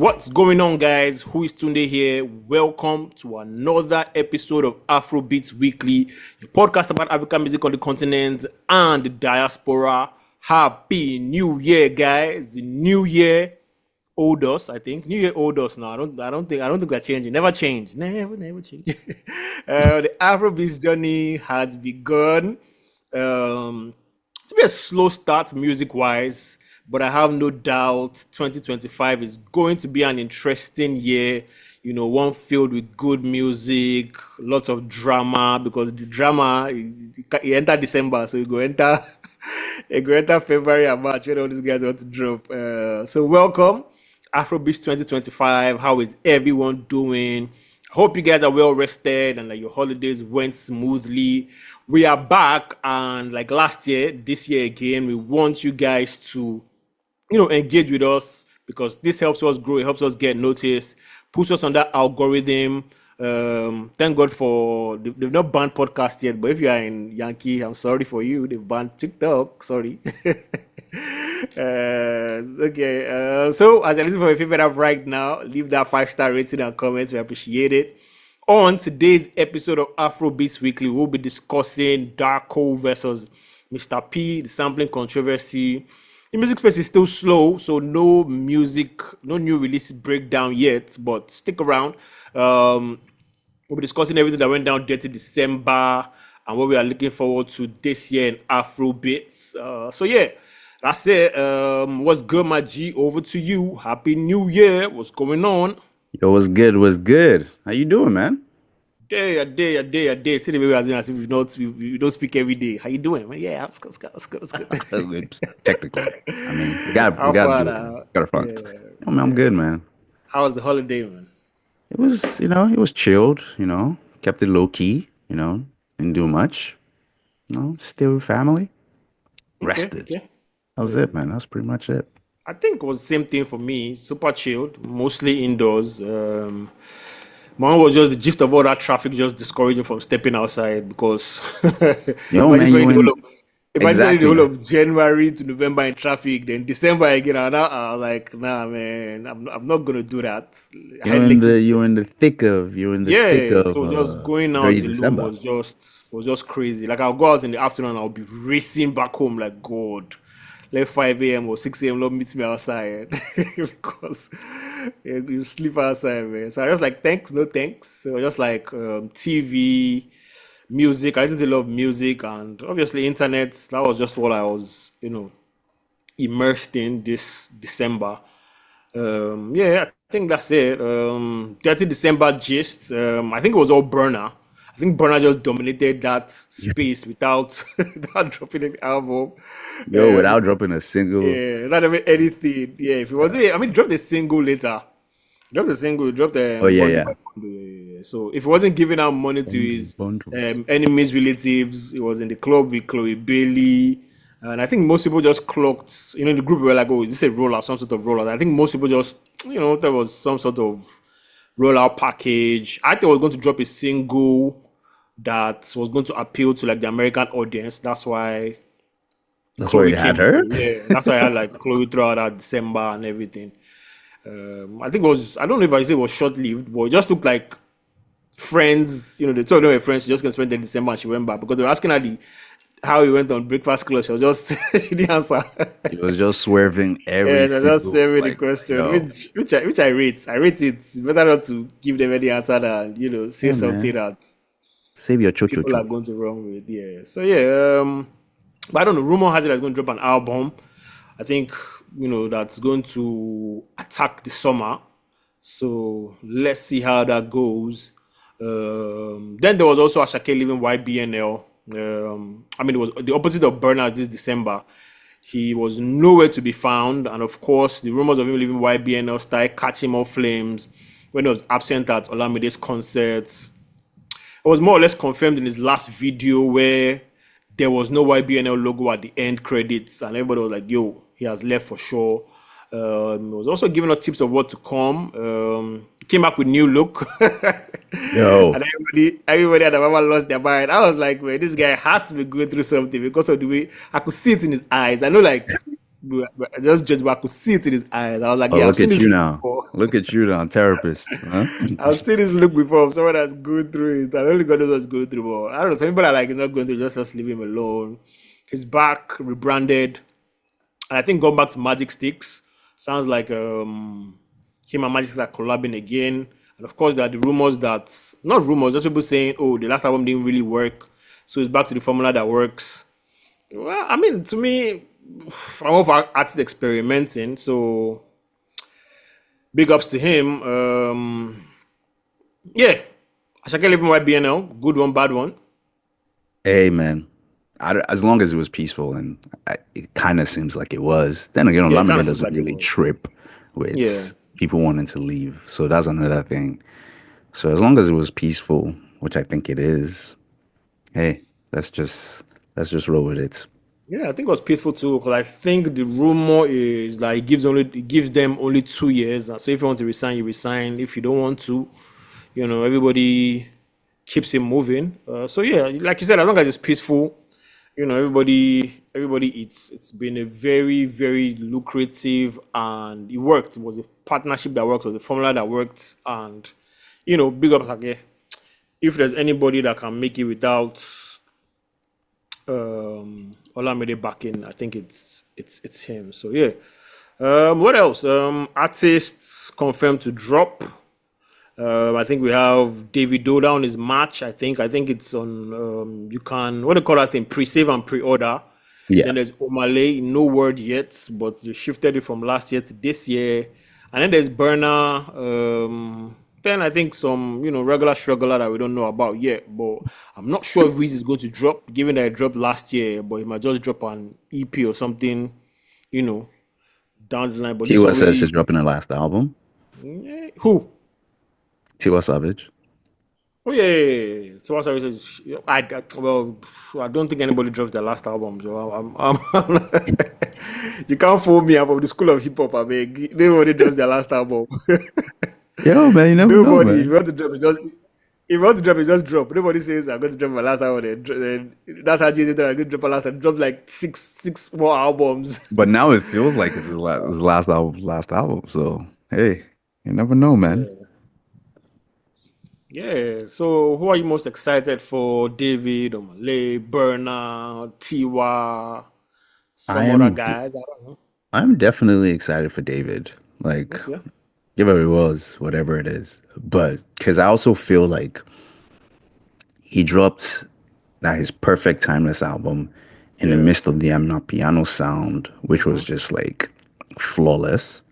What's going on, guys? Who is Tunde here? Welcome to another episode of Afrobeats Weekly, the podcast about African music on the continent and the diaspora. Happy New Year, guys! The New Year old us, I think. New Year old us now. I don't think we're changing. Never change. Never change. The Afrobeats journey has begun. It's been a slow start music-wise. But I have no doubt 2025 is going to be an interesting year, one filled with good music, lots of drama, because the drama, it enter December, so you go enter February and March when all these guys want to drop. So welcome, Afrobeats 2025. How is everyone doing? I hope you guys are well rested and that your holidays went smoothly. We are back, and like last year, this year again, we want you guys to engage with us, because this helps us grow, it helps us get noticed, puts us on that algorithm. Thank God for they've not banned podcast yet, but if you are in Yankee, I'm sorry for you. They've banned TikTok. Sorry. Okay. So as I listen for my favorite app right now, leave that 5-star rating and comments. We appreciate it. On today's episode of Afrobeats Weekly, we'll be discussing Darkoo versus Mr. P, the sampling controversy. The music space is still slow, so no new release breakdown yet, but stick around. We'll be discussing everything that went down dirty December and what we are looking forward to this year in Afrobeats. So yeah, that's it. What's good, my G? Over to you. Happy New Year. What's going on? Yo, what's good? How you doing, man? A day. See the way as if we don't speak every day. How you doing, man? Yeah, it's good. Technical. I mean, we gotta do it. Got front. Yeah. Oh, man, I'm good, man. How was the holiday, man? It was chilled, kept it low key, didn't do much. Still with family. Rested. Okay. That was it, man. That was pretty much it. I think it was the same thing for me. Super chilled, mostly indoors. Mine was just the gist of all that traffic, just discouraging from stepping outside, because imagine the whole of January to November in traffic, then December again. I was like, nah, man, I'm not gonna do that. You're in the thick of. So just going out alone was just crazy. Like, I'll go out in the afternoon, I'll be racing back home like, God, let 5 a.m. or 6 a.m. Lord meet me outside because you sleep outside, man. So I was like, thanks, no thanks. So just like TV, music. I used to love music, and obviously internet. That was just what I was, immersed in this December. I think that's it. 30 December gist. I think it was all Burna. I think Burna just dominated that space without dropping an album. Without dropping a single. Yeah, not even anything. Yeah, if it was, dropped a single later. Dropped a single, dropped a. Oh, yeah. So if he wasn't giving out money to his enemies, relatives, he was in the club with Chloe Bailey. And I think most people just clocked, in the group, we were like, oh, is this a rollout, some sort of rollout? I think most people just, there was some sort of rollout package. I thought I was going to drop a single that was going to appeal to like the American audience. That's why you had her? Yeah, that's why I had like Chloe throughout that December and everything. I think it was, I don't know if I say it was short-lived, but it just looked like friends, they told her friends, she just going to spend the December, and she went back because they were asking her how he went on Breakfast Club. She was just, she didn't answer. He was just swerving the question, which I rate. I rate it. It's better not to give them any answer than, say something that save your people are going to run with. Yeah. So, yeah, but I don't know. Rumor has it that's going to drop an album. I think, that's going to attack the summer. So let's see how that goes. Then there was also Asake leaving YBNL. It was the opposite of Burna this December. He was nowhere to be found. And of course, the rumors of him leaving YBNL started catching more flames when he was absent at Olamide's concerts. It was more or less confirmed in his last video where there was no YBNL logo at the end credits, and everybody was like, yo, he has left for sure. He was also giving us tips of what to come. Came back with new look. Yo. And everybody at the moment lost their mind. I was like, man, this guy has to be going through something because of the way I could see it in his eyes. I know, like, I just judged, but I could see it in his eyes. I was like, yeah, I've seen this now. before. Look at you now, therapist. Huh? I've seen this look before of someone that's going through it. I only God knows what's going through, but I don't know. Some people are like, he's not going through, just leave him alone. He's back, rebranded, and I think going back to Magic Sticks. Sounds like him and Magic Sticks are collabing again. And of course, there are the rumors that, not rumors, just people saying, oh, the last album didn't really work. So it's back to the formula that works. Well, I mean, to me, I'm all for artists experimenting. So big ups to him. Yeah, Asake living YBNL, good one, bad one. Hey, man. As long as it was peaceful, and it kind of seems like it was. Then again, Yeah, it kind Olamide of seems doesn't like it really was. trip Yeah, with people wanting to leave, so that's another thing. So as long as it was peaceful, which I think it is, hey, let's just let's just roll with it. yeah, I think it was peaceful too. Because I think the rumor is like it gives them only 2 years. So if you want to resign, you resign. If you don't want to, everybody keeps it moving. So yeah, like you said, as long as it's peaceful, everybody eats. It's been a very very lucrative, and it worked. It was a partnership that worked. It was a formula that worked, and big up again. If there's anybody that can make it without Olamide backing, I think it's him. So yeah. What else? Artists confirmed to drop. I think we have Davido down his match. I think it's on. You can, what do you call that thing? Pre-save and pre-order. Yeah, Then there's Omah Lay, no word yet, but they shifted it from last year to this year. And then there's Burna. Then I think some regular struggler that we don't know about yet. But I'm not sure if Reese is going to drop, given that it dropped last year. But he might just drop an EP or something, you know, down the line. But this Tiwa one says really, she's dropping her last album. who? Tiwa Savage. Oh yeah, yeah, yeah, yeah. So what I says, well, I don't think anybody drops their last album. So you can't fool me. I'm from the school of hip hop. I mean, nobody drops their last album. Yo, man, you never know, Nobody. If you man. want to drop it, just drop. Nobody says I'm going to drop my last album. Then that's how Jesus said I'm going to drop my last album. Drop like six more albums. But now it feels like it's his last album. So hey, you never know, man. Yeah. Yeah. So who are you most excited for? David, Omah Lay, Burna, Tiwa, I some other am d- guys. I don't know. I'm definitely excited for David. Like, Okay. give it a was, whatever it is. But because I also feel like he dropped that his perfect timeless album in the Yeah. midst of the I'm Not Piano sound, which was Mm-hmm. just like flawless.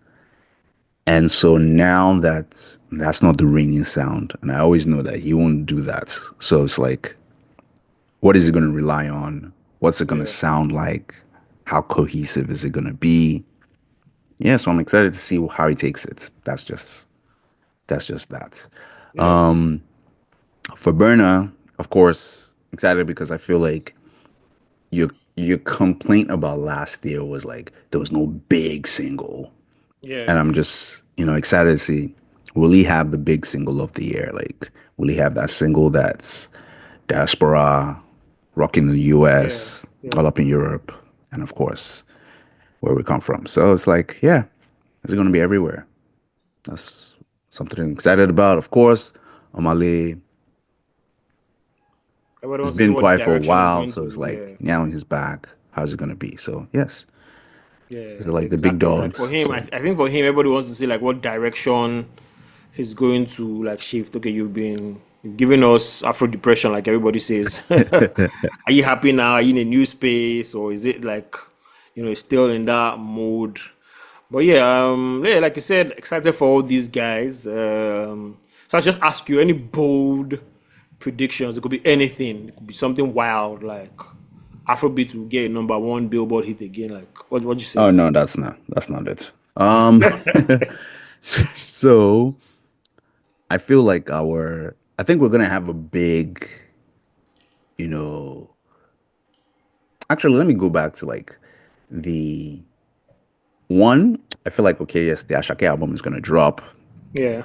And so now that that's not the ringing sound, and I always know that he won't do that. So it's like, what is it going to rely on? What's it going to Yeah. sound like? How cohesive is it going to be? Yeah, so I'm excited to see how he takes it. That's just that. Yeah. For Burna, of course, excited because I feel like your complaint about last year was like there was no big single. Yeah. And I'm just, excited to see, will he have the big single of the year? Like, will he have that single that's diaspora, rocking the Yeah. US, Yeah. all up in Europe, and of course, where we come from. So it's like, yeah, it's going to be everywhere. That's something I'm excited about. Of course, Omah Lay Everybody has wants to see been what the quiet for a direction is while. going So to. it's like, Yeah. now he's back. How's it going to be? So, yes, Yeah. these are like the big Exactly. Like for dogs. him, I, So, I think for him, everybody wants to see like what direction he's going to like shift. Okay, you've given us Afro depression, like everybody says. Are you happy now? Are you in a new space, or is it like still in that mode? But yeah, yeah, like you said, excited for all these guys. So I just ask you any bold predictions. It could be anything. It could be something wild, like Afrobeat will get a number one Billboard hit again. Like what you say? oh, no, that's not it. So I feel like I think we're gonna have a big, you know, actually, let me go back to like the one. I feel like, okay, yes, the Asake album is gonna drop, Yeah,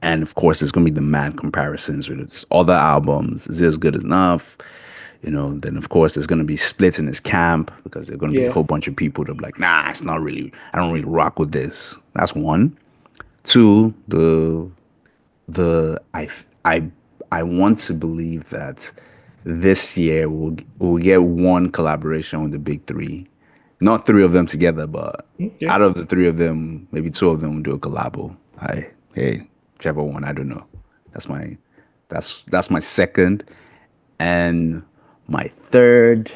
and of course, there's gonna be the mad comparisons with its other albums. Is this good enough? Then of course there's gonna be splits in his camp because there's gonna be a yeah, whole bunch of people that be like, nah, it's not really. I don't really rock with this. That's one. Two, the I want to believe that this year we'll get one collaboration with the big three. Not three of them together, but Okay. out of the three of them, maybe two of them will do a collabo. Hey, whichever one, I don't know. That's my that's my second. And my third.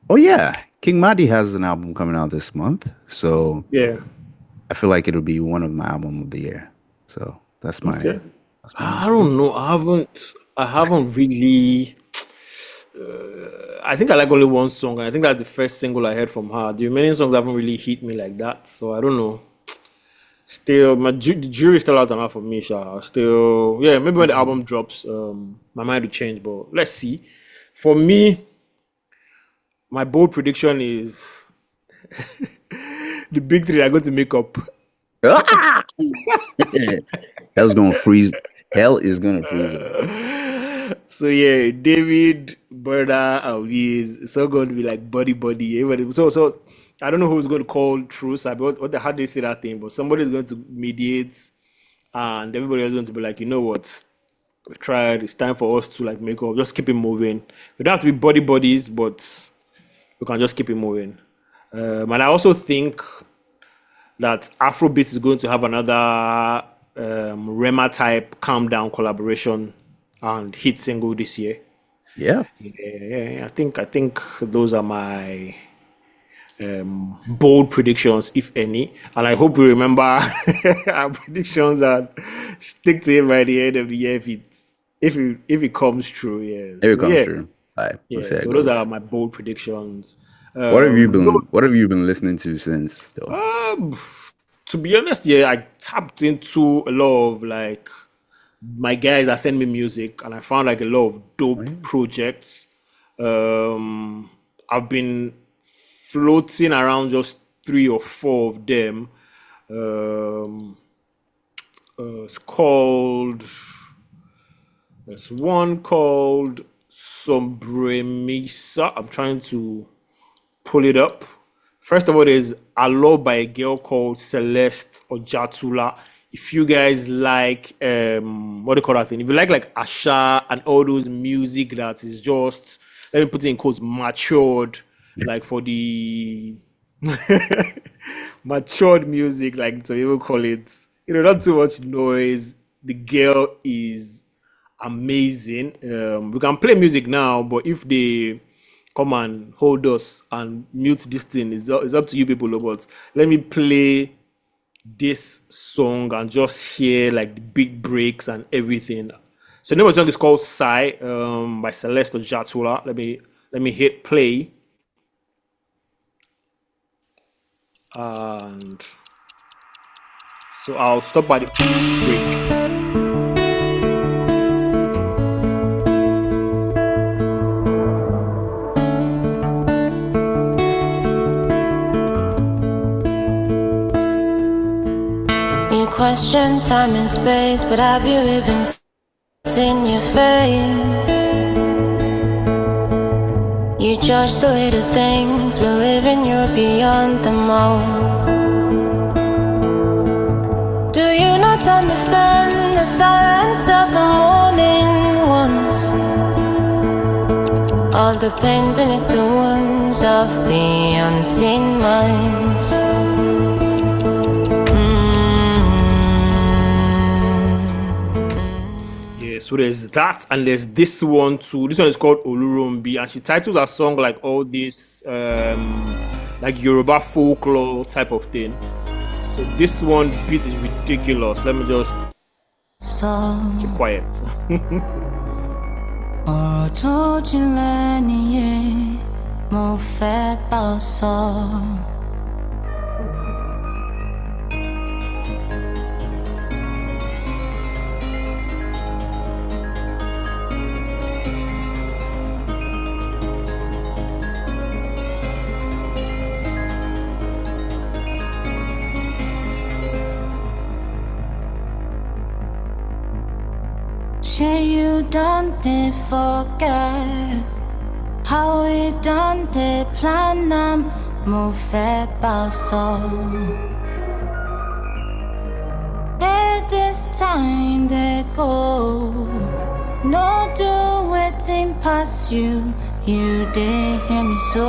Oh yeah, King Madi has an album coming out this month, so Yeah. I feel like it'll be one of my album of the year. So Okay. that's my I number three. don't know. I haven't really. I think I like only one song, and I think that's the first single I heard from her. The remaining songs haven't really hit me like that, so I don't know. Still, the jury's still out on her for me. Sha. Still, yeah, maybe when the album drops, my mind will change. But let's see. For me, my bold prediction is the big three are going to make up. Ah! Hell's gonna freeze. Hell is gonna freeze up. So yeah, David, Burna, and Wiz, it's all going to be like buddy. Everybody. So I don't know who's going to call truce. I what the how do you say that thing? But somebody's going to mediate, and everybody else is going to be like, you know what? We've tried. It's time for us to like make up. Just keep it moving. We don't have to be buddies, but we can just keep it moving. And I also think that Afrobeats is going to have another Rema type calm down collaboration and hit single this year. Yeah. Yeah, I think those are my bold predictions, if any. And I hope we remember our predictions and stick to it by the end of the year if it comes true. Yeah. Here it So comes yeah, true. All right, let's see yeah. how it So those are goes. my bold predictions. What have you been listening to since though? Um, to be honest, yeah, I tapped into a lot of like my guys that send me music, and I found like a lot of Oh, dope yeah. projects. I've been floating around just three or four of them. Um, it's called. There's one called Sombremisa. I'm trying to pull it up. First of all, there's a law by a girl called Celeste Ojatula. If you guys like what do you call that thing? If you like Asha and all those music that is just, let me put it in quotes, matured, like for the matured music, like some people call it, not too much noise. The girl is amazing. We can play music now, but if they come and hold us and mute this thing, it's up to you people. But let me play this song and just hear like the big breaks and everything. So the name of the song is called Sai by Celeste Jatula. Let me hit play and so I'll stop by the break. You question time and space, but have you even seen your face? You judge the little things, believing you're beyond them all. Do you not understand the silence of the morning ones? All the pain beneath the wounds of the unseen minds. So there's that, and there's this one too. This one is called Olurumbi, and she titles her song like all this, like Yoruba folklore type of thing. So this one beat is ridiculous. Let me just keep quiet. ọ̀rọ̀ tó jinlẹ̀ nìyẹn mo fẹ́ bá ọ sọ. Say you don't forget how we done the plan. mo fẹ́ bá ọ sọ. At this time they go, no do waiting past you, you dey hear me so.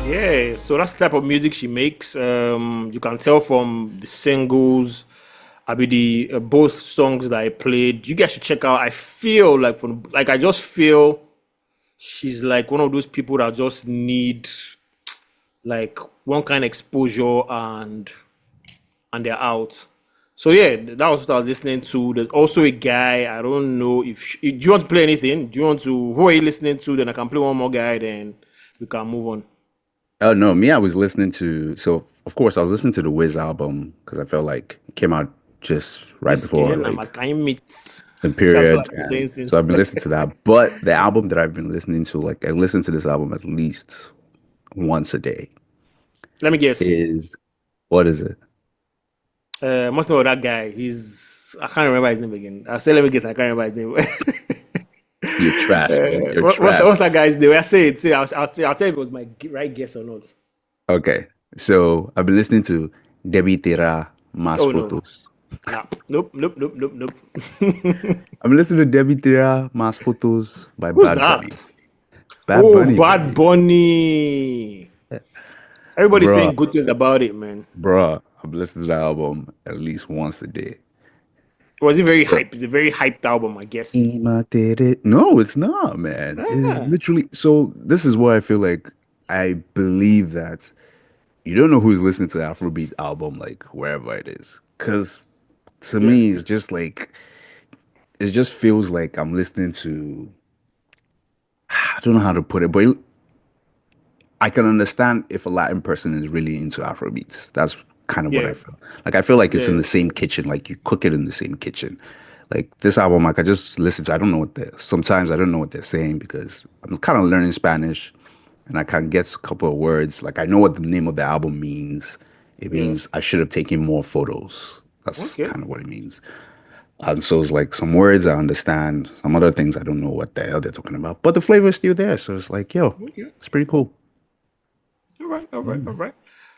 Yeah, so that's the type of music she makes. You can tell from the singles, the both songs that I played. You guys should check out. I feel like I just feel she's like one of those people that just need like one kind of exposure and they're out. So yeah, that was what I was listening to. There's also a guy, I don't know if do you want to play anything? Do you want to, who are you listening to? Then I can play one more guy, then we can move on. Oh no, me, I was listening to, so of course I was listening to the Wiz album because I felt like it came out just right before like the period. So I've been listening to that. But the album that I've been listening to, like I listen to this album at least once a day. Let me guess. What is it? Must know that guy. I can't remember his name again. I'll say let me guess, I can't remember his name. You're trash, man. You're trash. What's that guy's name? I'll tell you if it was my right guess or not. Okay. So I've been listening to Debbie Tera Mas Photos. No. Nope. I've been listening to Debbie Tera Mas Photos by Who's Bad that? Bunny. Bad Bunny. Everybody's saying good things about it, man. Bruh, I've listened to the album at least once a day. Was it very hype? It's a very hyped album, I guess. No, it's not, man. It's literally, so this is why I feel like I believe that you don't know who's listening to the Afrobeat album, like wherever it is. Because to me, it's just like, it just feels like I'm listening to, I don't know how to put it, but I can understand if a Latin person is really into Afrobeats. That's kind of what I feel. Like I feel like it's in the same kitchen, like you cook it in the same kitchen. Like this album, like I just listen to, I don't know sometimes I don't know what they're saying because I'm kind of learning Spanish and I can get a couple of words. Like I know what the name of the album means. It means I should have taken more photos. That's kind of what it means. And so it's like some words I understand, some other things I don't know what the hell they're talking about. But the flavor is still there. So it's like, yo, it's pretty cool. All right.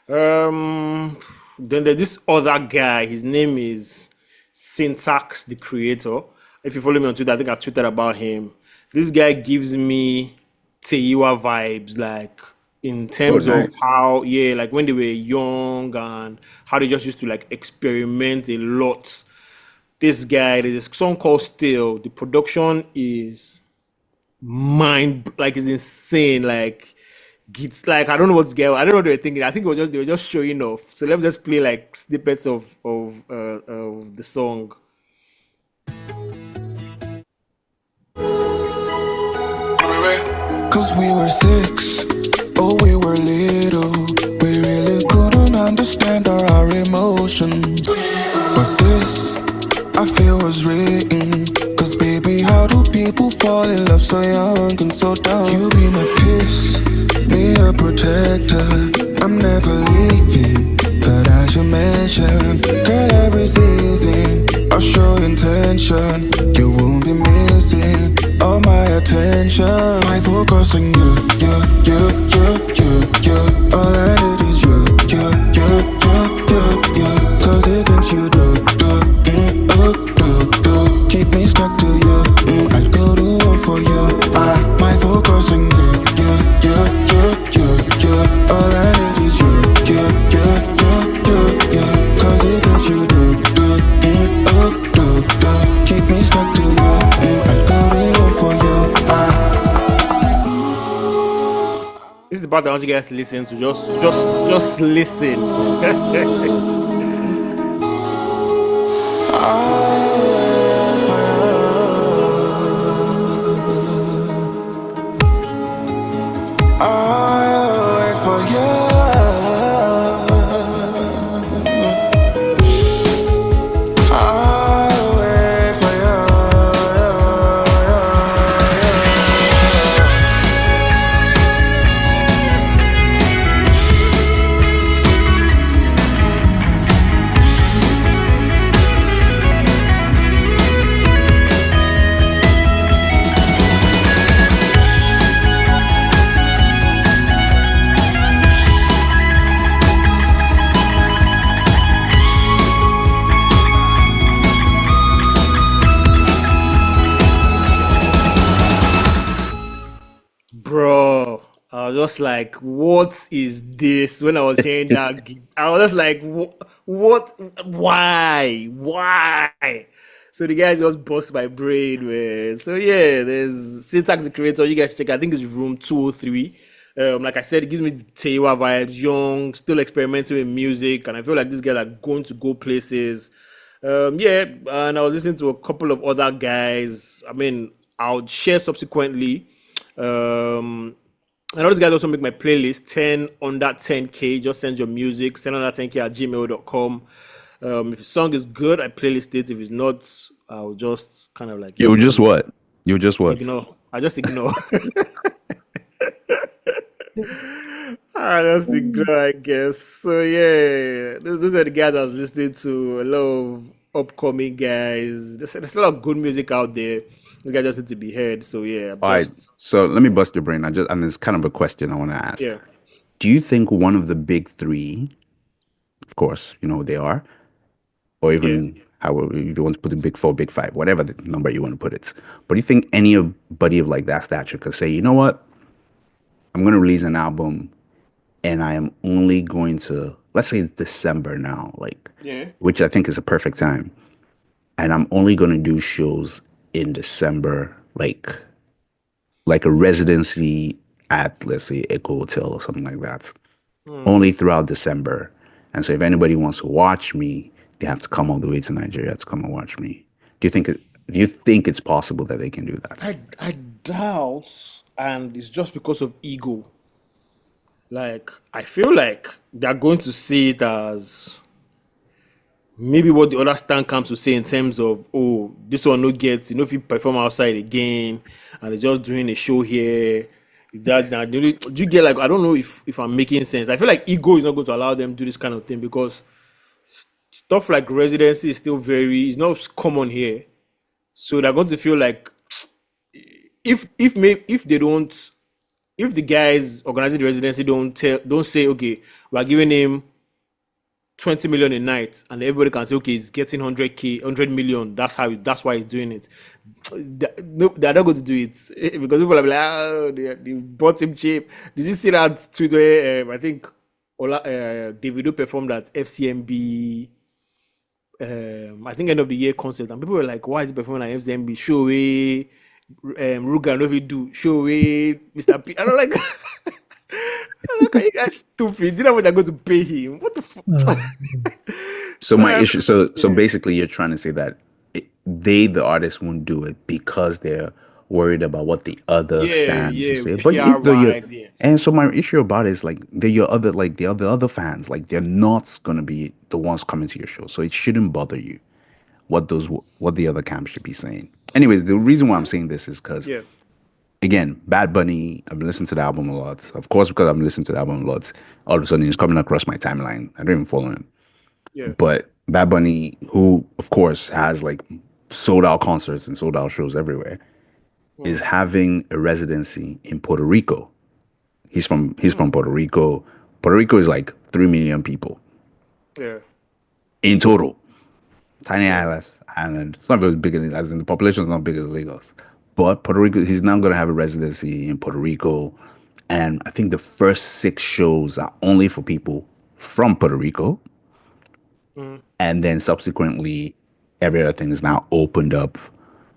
Then there's this other guy. His name is Syntax, the creator. If you follow me on Twitter, I think I've tweeted about him. This guy gives me Teiwa vibes, like in terms of how, like when they were young and how they just used to like experiment a lot. This guy, there's a song called Still. The production is it's insane. Like, it's like I don't know what's going on. I don't know what they were thinking. I think they were just showing off. So let me just play like snippets of the song. Cause we were 6, oh we were little. We really couldn't understand our emotions. But this, I feel was written. Cause baby, how do people fall in love so young and so dumb? You be my peace, me a protector. I'm never leaving, but as you mentioned, girl, every season I'll show intention. You won't be missing all my attention. My focus on you. All I need is you. Cause the things you do. Keep me stuck to you. I'd go to war for you. My focus on you. All I need is you. Cause the things you do. Keep me stuck to you. I'd go to war for you. This is the part I want you guys to listen to. Just listen. Bro, I was just like, what is this? When I was hearing that, I was just like, what? Why? So the guy just bust my brain, man. So yeah, there's Syntax the Creator. You guys check. I think it's room 203. Like I said, it gives me Tewa vibes, young, still experimenting with music, and I feel like these guys are going to go places. Yeah, and I was listening to a couple of other guys. I mean, I'll share subsequently. Um, I know these guys also make my playlist 10 under 10K. Just send your music, send under 10K at gmail.com. If the song is good, I playlist it. If it's not, I'll just kind of like, You just what? You just what? ignore. I just ignore. I just ignore, I guess. So yeah, those are the guys I was listening to. A lot of upcoming guys. There's a lot of good music out there. These guys just need to be heard. So yeah, I'm All right. just So let me bust your brain. And it's kind of a question I want to ask. yeah, Do you think one of the big three, of course, you know who they are, or yeah. even however you want to put the big four, big five, whatever the number you want to put it. But do you think anybody of like that stature could say, you know what, I'm going to release an album and I am only going to, let's say it's December now, like, Yeah. which I think is a perfect time, and I'm only going to do shows in December, like a residency at, let's say, Echo Hotel or something like that, only throughout December. And so if anybody wants to watch me, they have to come all the way to Nigeria to come and watch me. Do you think it's possible that they can do that? I doubt, and it's just because of ego. Like I feel like they're going to see it as maybe what the other stand comes to say in terms of, oh, this one no gets, if you perform outside again and they're just doing a show here. That now do you get, like, I don't know if I'm making sense. I feel like ego is not going to allow them to do this kind of thing because stuff like residency is still it's not common here. So they're going to feel like if they don't, if the guys organizing the residency don't say, okay, we're giving him 20 million a night, and everybody can say, okay, he's getting 100K, 100 million. That's why he's doing it. No, they're not going to do it because people are like, oh, they bought him cheap. Did you see that tweet where I think Davido performed at FCMB? I think end of the year concert, and people were like, why is he performing at FCMB? Show away, Ruga, no, do show away, Mr. P. And I'm like, I'm like, are you guys stupid? Do you know what they're going to pay him? What the fuck? So my issue, so basically, you're trying to say that the artists, won't do it because they're worried about what the other stands will yeah, say. But PR though you're, wise, yes. and so my issue about it is like they're your other, like the other fans, like they're not gonna be the ones coming to your show, so it shouldn't bother you what the other camp should be saying. Anyways, the reason why I'm saying this is because, Yeah, again, Bad Bunny, I've been listening to the album a lot. Of course, because I'm listening to the album a lot, all of a sudden it's coming across my timeline. I don't even follow him. yeah. But Bad Bunny, who of course has like sold out concerts and sold out shows everywhere, is having a residency in Puerto Rico. He's from Puerto Rico. Puerto Rico is like 3 million people Yeah. in total. Tiny island. It's not very big, as in the population is not bigger than Lagos. But Puerto Rico, he's now going to have a residency in Puerto Rico. And I think the first 6 shows are only for people from Puerto Rico. And then subsequently, every other thing is now opened up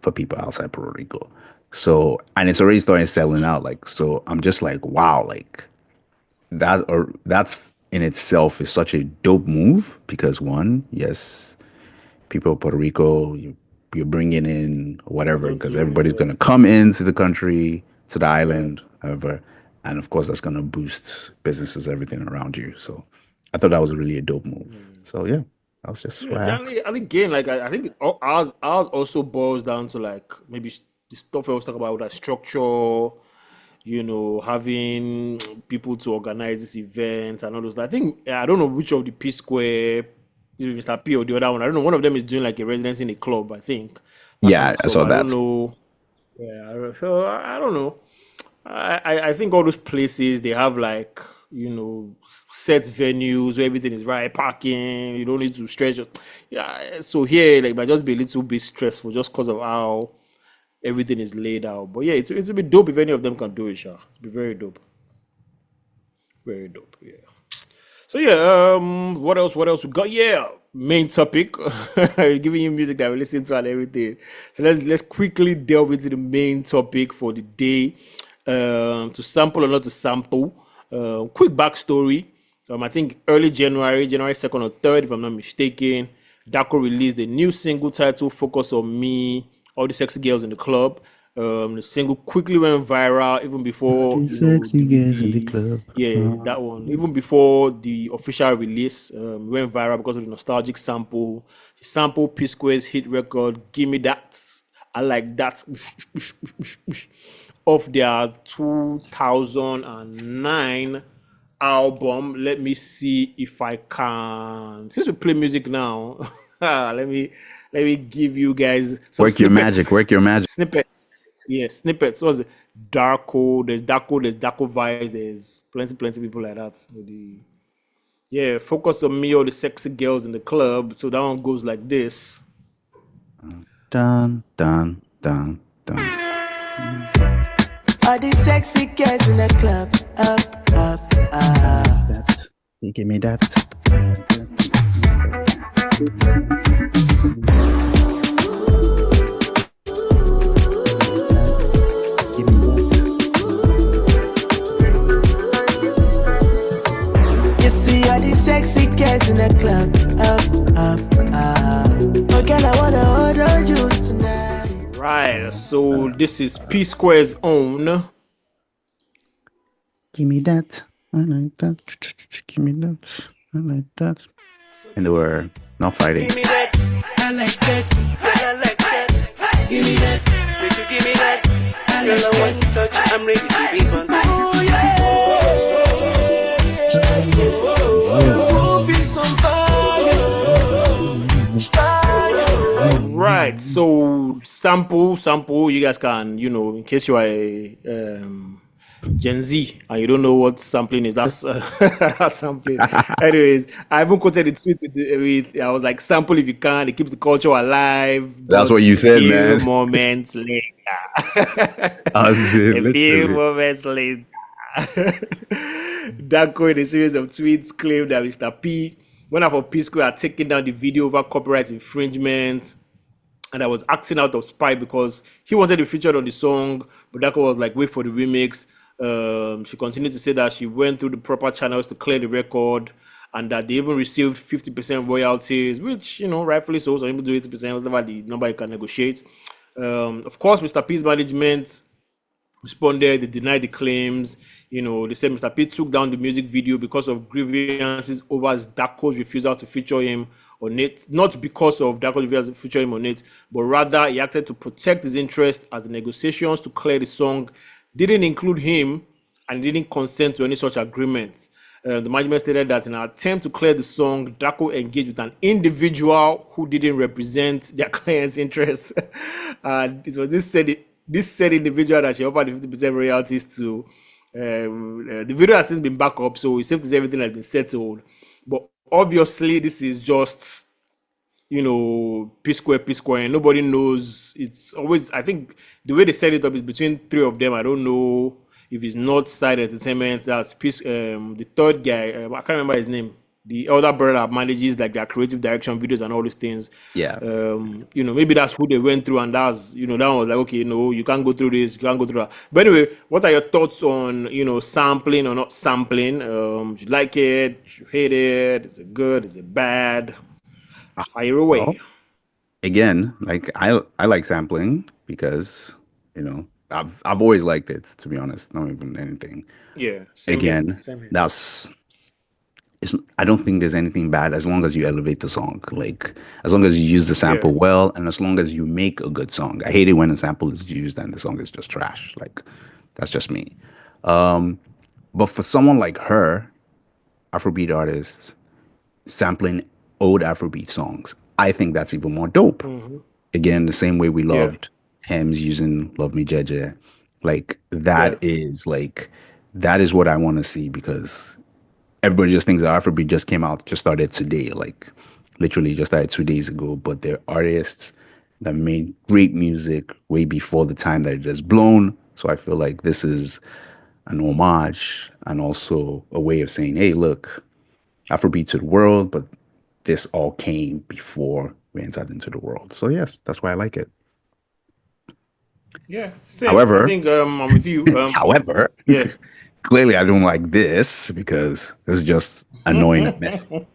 for people outside Puerto Rico. So, and it's already starting selling out. Like, so I'm just like, wow, like that's in itself is such a dope move because one, yes, people of Puerto Rico, you're bringing in whatever because everybody's going to come into the country, to the island, however, and of course that's going to boost businesses, everything around you. So I thought that was really a dope move. So yeah, that was just what I asked. And again, like I think ours also boils down to like maybe the stuff I was talking about, like structure, having people to organize this event and all those. I think I don't know which of the P Square, is it Mr. P or the other one. I don't know. One of them is doing like a residency in a club. I think. Last time Yeah, I saw, saw but I don't that. know. Yeah, so I don't know. I think all those places they have like set venues where everything is right, parking. You don't need to stretch. Yeah, so here like might just be a little bit stressful just because of how everything is laid out. But yeah, it's a bit dope if any of them can do it, Sha. It'll be very dope. Very dope, yeah. So yeah, what else? What else we got? Yeah, main topic. Giving you music that we listen to and everything. So let's quickly delve into the main topic for the day. To sample or not to sample. Quick backstory. I think early January 2nd or 3rd, if I'm not mistaken, Darkoo released a new single titled "Focus on Me." All the sexy girls in the club. The single quickly went viral even before Sexy girls in the club. Yeah, that one. Even before the official release, went viral because of the nostalgic sample. The sample P Square's hit record, "Give Me That," I Like That, of their 2009 album. Let me see if I can. Since we play music now, let me give you guys some Work your snippets. magic. Work your magic. Snippets. Yeah, snippets. What's it? Darkoo. There's Darkoo vibes. There's plenty people like that. Yeah, focus on me or the sexy girls in the club. So that one goes like this. Dun dun dun dun. All these sexy girls in the club, up. That. You give me that. You see all these sexy girls in the club, up. Oh girl, I wanna hold on you tonight. Right. So this is P Square's own. Give me that. I like that. Give me that. I like that. And they were not fighting. I like that. I like that. Give me that. Give me that. Girl, I want to touch. I'm ready to be fun. Oh yeah. Right. So sample. You guys can, in case you are a Gen Z and you don't know what sampling is, that's sampling. Anyways, I even quoted the tweet with I was like, sample if you can. It keeps the culture alive. That's what you said, man. Moments later. I was A few moments later. Darkoo, in a series of tweets, claimed that Mr. P, one half of P Square, had taken down the video over copyright infringement, and I was acting out of spite because he wanted to be featured on the song, but Darkoo was like, wait for the remix. She continued to say that she went through the proper channels to clear the record, and that they even received 50% royalties, which, rightfully so. Some people do 80%, whatever the number you can negotiate. Of course, Mr. P's management responded. They denied the claims. They said Mr. P took down the music video because of grievances over Darkoo's refusal to feature him on it. Not because of Darkoo's refusal to feature him on it, but rather he acted to protect his interest as the negotiations to clear the song didn't include him and didn't consent to any such agreement. The management stated that in an attempt to clear the song, Darkoo engaged with an individual who didn't represent their client's interests. And it was this said individual that she offered the 50% royalties to. The video has since been back up, so it's safe to say everything has been settled. But obviously, this is just, P Square, and nobody knows. It's always, I think, the way they set it up is between three of them. I don't know if it's not Side Entertainment. That's the third guy. I can't remember his name. The elder brother that manages like their creative direction videos and all these things. Yeah. Maybe that's who they went through, and that's that one was like, okay, no, you can't go through this, you can't go through that. But anyway, what are your thoughts on sampling or not sampling? Do you like it? Do you hate it? Is it good? Is it bad? Fire away. Well, again, like I like sampling because I've always liked it, to be honest. Not even anything. Yeah. Same here. I don't think there's anything bad as long as you elevate the song. Like as long as you use the sample well, and as long as you make a good song. I hate it when a sample is used and the song is just trash. Like that's just me. But for someone like her, Afrobeat artists, sampling old Afrobeat songs, I think that's even more dope. Mm-hmm. Again, the same way we loved Hems using Love Me Jeje. Like that is what I want to see, because everybody just thinks that Afrobeat just started today, like literally just started 2 days ago. But they're artists that made great music way before the time that it has blown. So I feel like this is an homage and also a way of saying, hey, look, Afrobeat to the world, but this all came before we entered into the world. So yes, that's why I like it. Yeah, same. I However, think I'm with you. however, Yeah. clearly I don't like this because it's just annoying and messy.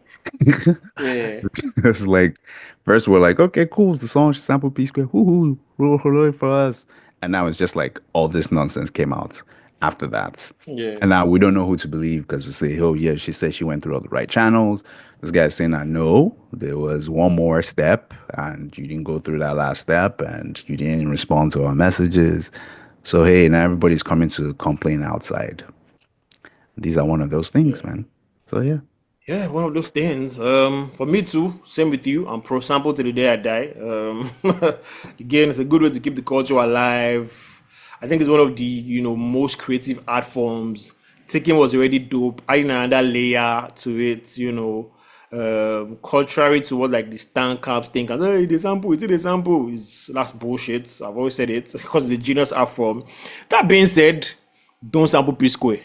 Yeah. It's like first we're like, okay, cool, it's the song, she sampled P Square, woohoo, roll it for us. And now it's just like all this nonsense came out after that. Yeah. And now we don't know who to believe because we say, oh yeah, she said she went through all the right channels. This guy's saying that no, there was one more step and you didn't go through that last step and you didn't respond to our messages. So hey, now everybody's coming to complain outside. These are one of those things, man. So yeah. Yeah, one of those things. For me too, same with you. I'm pro sample to the day I die. Again, it's a good way to keep the culture alive. I think it's one of the most creative art forms. Taking was already dope, adding another layer to it. Contrary to what like the stand caps think, and hey, the sample, it's a sample. That's bullshit. I've always said it because it's a genius art form. That being said, don't sample P Square.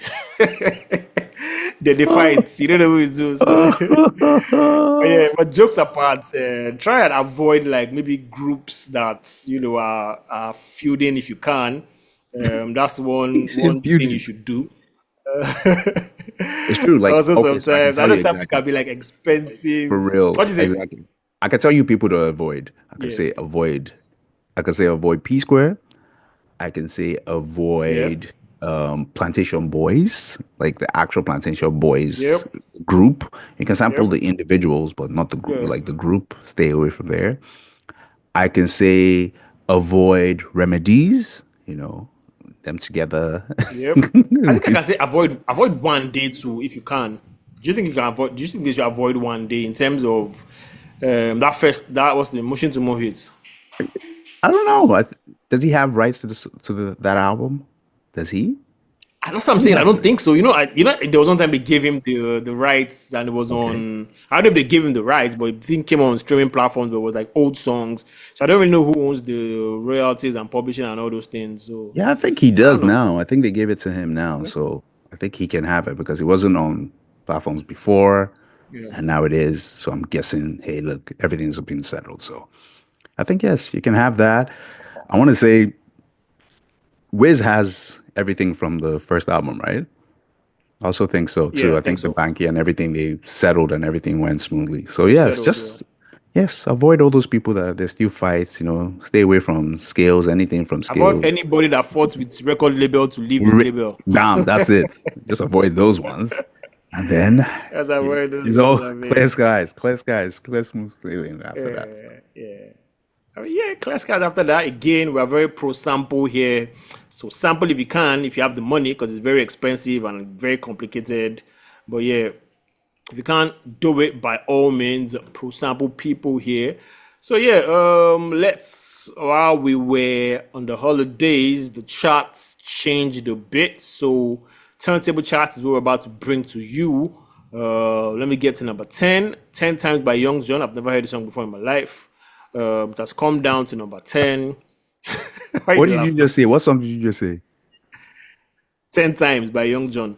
They fight. You don't know who is who. So but yeah, but jokes apart, try and avoid like maybe groups that are feuding if you can. That's one He said one thing you beauty. should do. It's true. Like, Also, okay, so I can sometimes I tell know you something exactly. can be like For expensive. real. What do you say? Exactly. I can tell you people to avoid. I can Yeah, say avoid. I can say avoid P Square. I can say yeah, avoid Plantation Boys, like the actual Plantation yep, Boys group. You can sample yep, the individuals, but not the group. yeah, Like the group, stay away from there. I can say avoid remedies. Them together. yep. I think I can say avoid 1 day too if you can. Do you think you can avoid? Do you think they should avoid 1 day in terms of that was the motion to move hits? I don't know. Does he have rights to that album? Does he? And that's what I'm He saying. I has don't to. think so. There was one time they gave him the rights, and it was Okay. on. I don't know if they gave him the rights, but the thing came on streaming platforms, but it was like old songs. So I don't really know who owns the royalties and publishing and all those things. So Yeah, I think he I don't does know. now. I think they gave it to him now. So I think he can have it because it wasn't on platforms before Yeah. and now it is. So I'm guessing, hey, look, everything's been settled. So I think, yes, you can have that. I want to say Wiz has everything from the first album, right? I also think so Yeah, too. I I think think the so. Banky and everything they settled and everything went smoothly. So They yes, settled. Yeah. just yes, avoid all those people that there's still fights. Stay away from scales, anything from About scales. anybody that fought with record label to leave his label. Bam, that's it. Just avoid those ones. And then As I wear it's those all ones, I clear mean, skies, clear skies, clear smooth sailing after that. yeah. I mean, yeah, class cards after that. Again, we are very pro sample here. So sample if you can, if you have the money, because it's very expensive and very complicated. But yeah, if you can't do it, by all means, pro sample people here. So yeah, let's while we were on the holidays, the charts changed a bit. So turntable charts is what we're about to bring to you. Let me get to number 10. 10 times by Young John. I've never heard this song before in my life. It has come down to number 10. Why What you did you laugh? just say? What song did you just say? 10 times by Young John.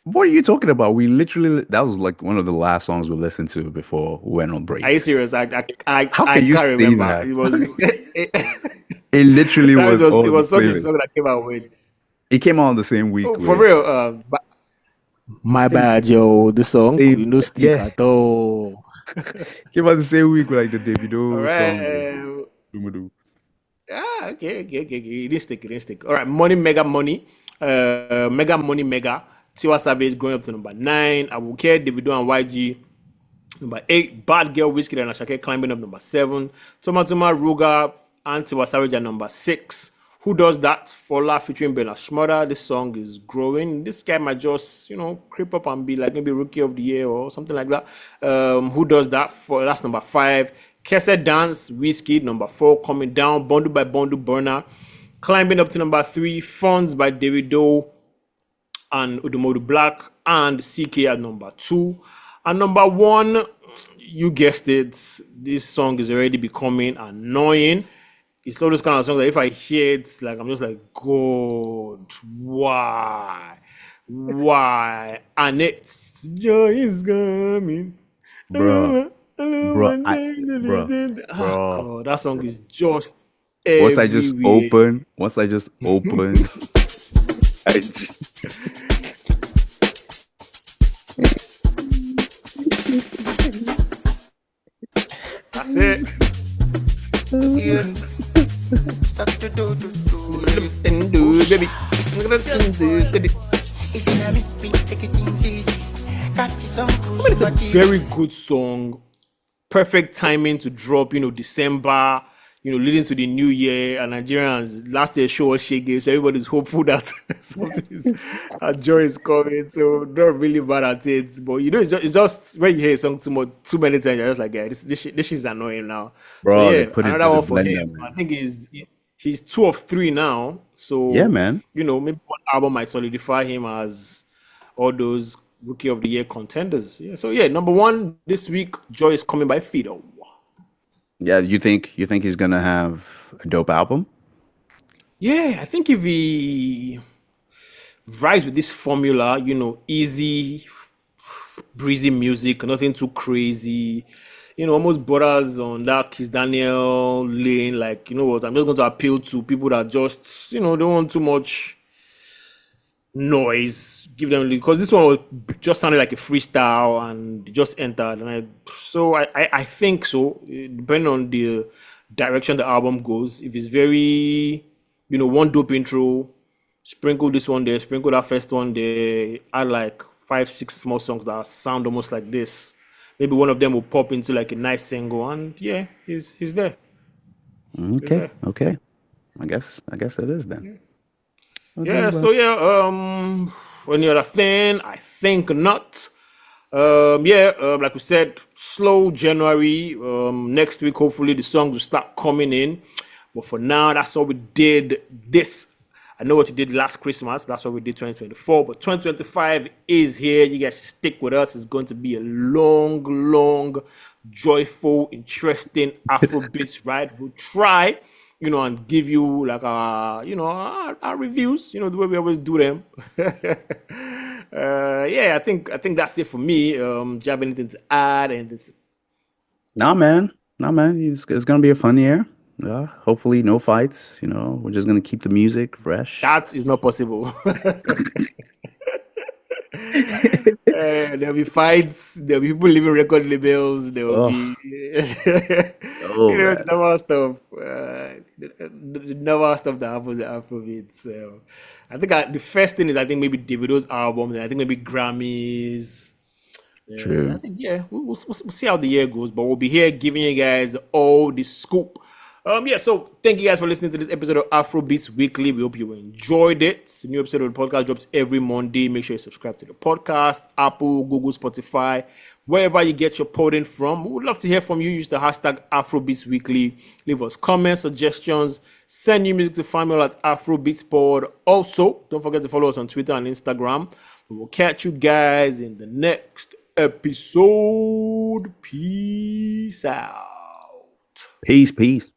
What are you talking about? We literally that was like one of the last songs we listened to before we went on Are you break. serious? How I can you can't say remember. that? It was It literally that was it all the was such a playlist. song that came out with. It came out the same week Oh, for with real. I My think bad, yo. The song, same you know, stick yeah. at all. Came out the same week with like the All Davido song. right. Dumadu. Okay. It didn't stick. It didn't stick. All right. Money, mega money. Mega money, mega. Tiwa Savage going up to number 9. I will care. Davido and YG. Number 8, Bad Girl, Whiskey and Asake climbing up number 7. Toma Ruga and Tiwa Savage at number 6. Who Does That? Fola featuring Bella Shmurda. This song is growing. This guy might just, creep up and be like maybe Rookie of the Year or something like that. Who Does That? That's number 5. Kese Dance, Whiskey, number 4. Coming down, Bundle by Bundle, Burner. Climbing up to number 3, Funds by Davido and Udumodu Black, and CK at number 2. And number 1, you guessed it, this song is already becoming annoying. it's all those kind of songs that if I hear it, like I'm just like, God, why? And it's joy is coming. Bro, bro, bro. God, that song is just Once I just everywhere. open, I just, That's it. Baby. It's a very good song. Perfect timing to drop, December, leading to the new year. And Nigerians, last year show was shaky, so everybody's hopeful that something is, a joy is coming. So not really bad at it. But it's just when you hear a song too many times, you're just like, yeah, this is annoying now. So bro, they yeah, put it another through the one for blender, him. I man. think he's 2 of 3 now. Yeah, So man. maybe one album might solidify him as all those Rookie of the Year contenders. Yeah. So yeah, number 1 this week, Joy is coming by Feud. Yeah, you think he's gonna have a dope album? Yeah, I think if he rides with this formula, easy, breezy music, nothing too crazy, almost borders on that Kiss Daniel lane. Like, you know what, I'm just going to appeal to people that just, don't want too much noise. Give them, because this one was just sounded like a freestyle and it just entered. And I think so, depending on the direction the album goes. If it's very, one dope intro, sprinkle this one there, sprinkle that first one there, add like 5-6 small songs that sound almost like this. Maybe one of them will pop into like a nice single, and yeah, he's there. Okay, okay. I guess it is then. Okay, Yeah, bro. so yeah, any other thing? I think not. Like we said, slow January. Next week, hopefully, the songs will start coming in. But for now, that's what we did this. I know what you did last Christmas. That's what we did 2024. But 2025 is here. You guys stick with us. It's going to be a long, joyful, interesting Afrobeats ride. We'll try, and give you like our reviews, the way we always do them. I think that's it for me. Do you have anything to add? And this, Nah, man. It's gonna be a fun year. Yeah. Hopefully, no fights. We're just gonna keep the music fresh. that is not possible. There'll be fights. There'll be people leaving record labels. There will Oh, be, man. normal stuff. The normal stuff that happens at Afrobeats. So I think the first thing is maybe Davido's albums, and I think maybe Grammys. I True. think we'll see how the year goes, but we'll be here giving you guys all the scoop. So thank you guys for listening to this episode of Afrobeats Weekly. We hope you enjoyed it. The new episode of the podcast drops every Monday. Make sure you subscribe to the podcast, Apple, Google, Spotify, wherever you get your poding from. We would love to hear from you. Use the hashtag Afrobeats Weekly. Leave us comments, suggestions, send new music to family at Afrobeatspod. Also, don't forget to follow us on Twitter and Instagram. We will catch you guys in the next episode. Peace out. Peace.